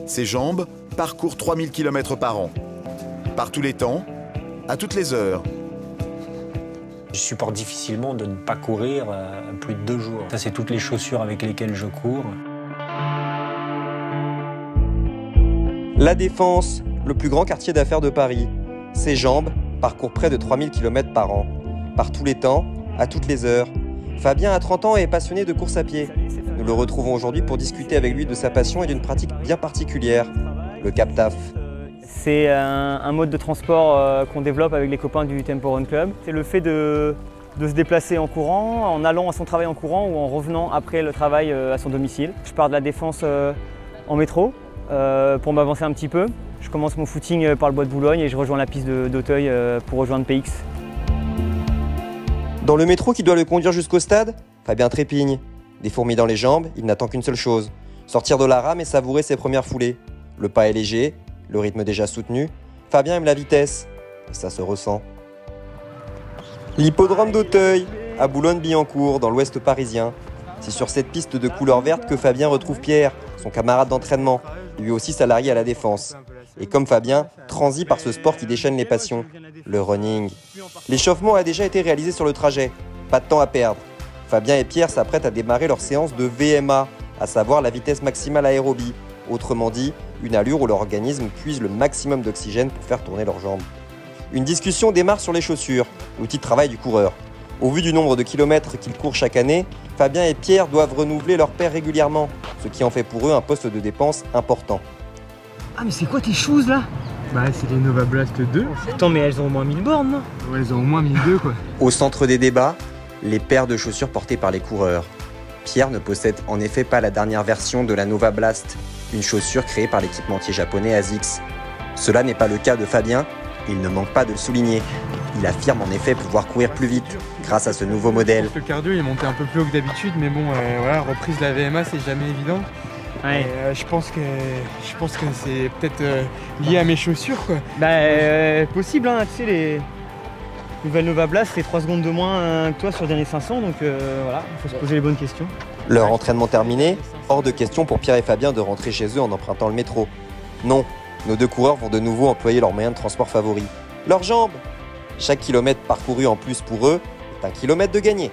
Ses jambes parcourent 3000 km par an. Par tous les temps, à toutes les heures. Je supporte difficilement de ne pas courir plus de 2 jours. Ça, c'est toutes les chaussures avec lesquelles je cours. La Défense, le plus grand quartier d'affaires de Paris. Ses jambes parcourent près de 3000 km par an. Par tous les temps, à toutes les heures. Fabien a 30 ans et est passionné de course à pied. Nous le retrouvons aujourd'hui pour discuter avec lui de sa passion et d'une pratique bien particulière, le Cap-Taf. C'est un mode de transport qu'on développe avec les copains du Tempo Run Club. C'est le fait de se déplacer en courant, en allant à son travail en courant ou en revenant après le travail à son domicile. Je pars de la Défense en métro pour m'avancer un petit peu. Je commence mon footing par le bois de Boulogne et je rejoins la piste d'Auteuil pour rejoindre PX. Dans le métro qui doit le conduire jusqu'au stade, Fabien trépigne. Des fourmis dans les jambes, il n'attend qu'une seule chose, sortir de la rame et savourer ses premières foulées. Le pas est léger, le rythme déjà soutenu. Fabien aime la vitesse, et ça se ressent. L'hippodrome d'Auteuil, à Boulogne-Billancourt, dans l'ouest parisien. C'est sur cette piste de couleur verte que Fabien retrouve Pierre, son camarade d'entraînement, lui aussi salarié à la Défense. Et comme Fabien, transi par ce sport qui déchaîne les passions, le running. L'échauffement a déjà été réalisé sur le trajet, pas de temps à perdre. Fabien et Pierre s'apprêtent à démarrer leur séance de VMA, à savoir la vitesse maximale aérobie, autrement dit, une allure où leur organisme puise le maximum d'oxygène pour faire tourner leurs jambes. Une discussion démarre sur les chaussures, l'outil de travail du coureur. Au vu du nombre de kilomètres qu'ils courent chaque année, Fabien et Pierre doivent renouveler leurs paires régulièrement, ce qui en fait pour eux un poste de dépense important. Ah mais c'est quoi tes choses là? Bah c'est les Nova Blast 2. Attends mais elles ont au moins 1000 bornes, non? Ouais, elles ont au moins 1002 quoi. Au centre des débats, les paires de chaussures portées par les coureurs. Pierre ne possède en effet pas la dernière version de la Nova Blast, une chaussure créée par l'équipementier japonais ASICS. Cela n'est pas le cas de Fabien, il ne manque pas de le souligner. Il affirme en effet pouvoir courir plus vite grâce à ce nouveau modèle. Le cardio il est monté un peu plus haut que d'habitude, mais bon, voilà, reprise de la VMA c'est jamais évident. Ouais. Je pense que c'est peut-être lié à mes chaussures quoi. Bah possible hein, tu sais les nouvelles Nova Blast c'est 3 secondes de moins que toi sur le dernier 500 donc voilà, il faut se poser les bonnes questions. Leur entraînement terminé, hors de question pour Pierre et Fabien de rentrer chez eux en empruntant le métro. Non, nos deux coureurs vont de nouveau employer leur moyen de transport favori, leurs jambes. Chaque kilomètre parcouru en plus pour eux est un kilomètre de gagné.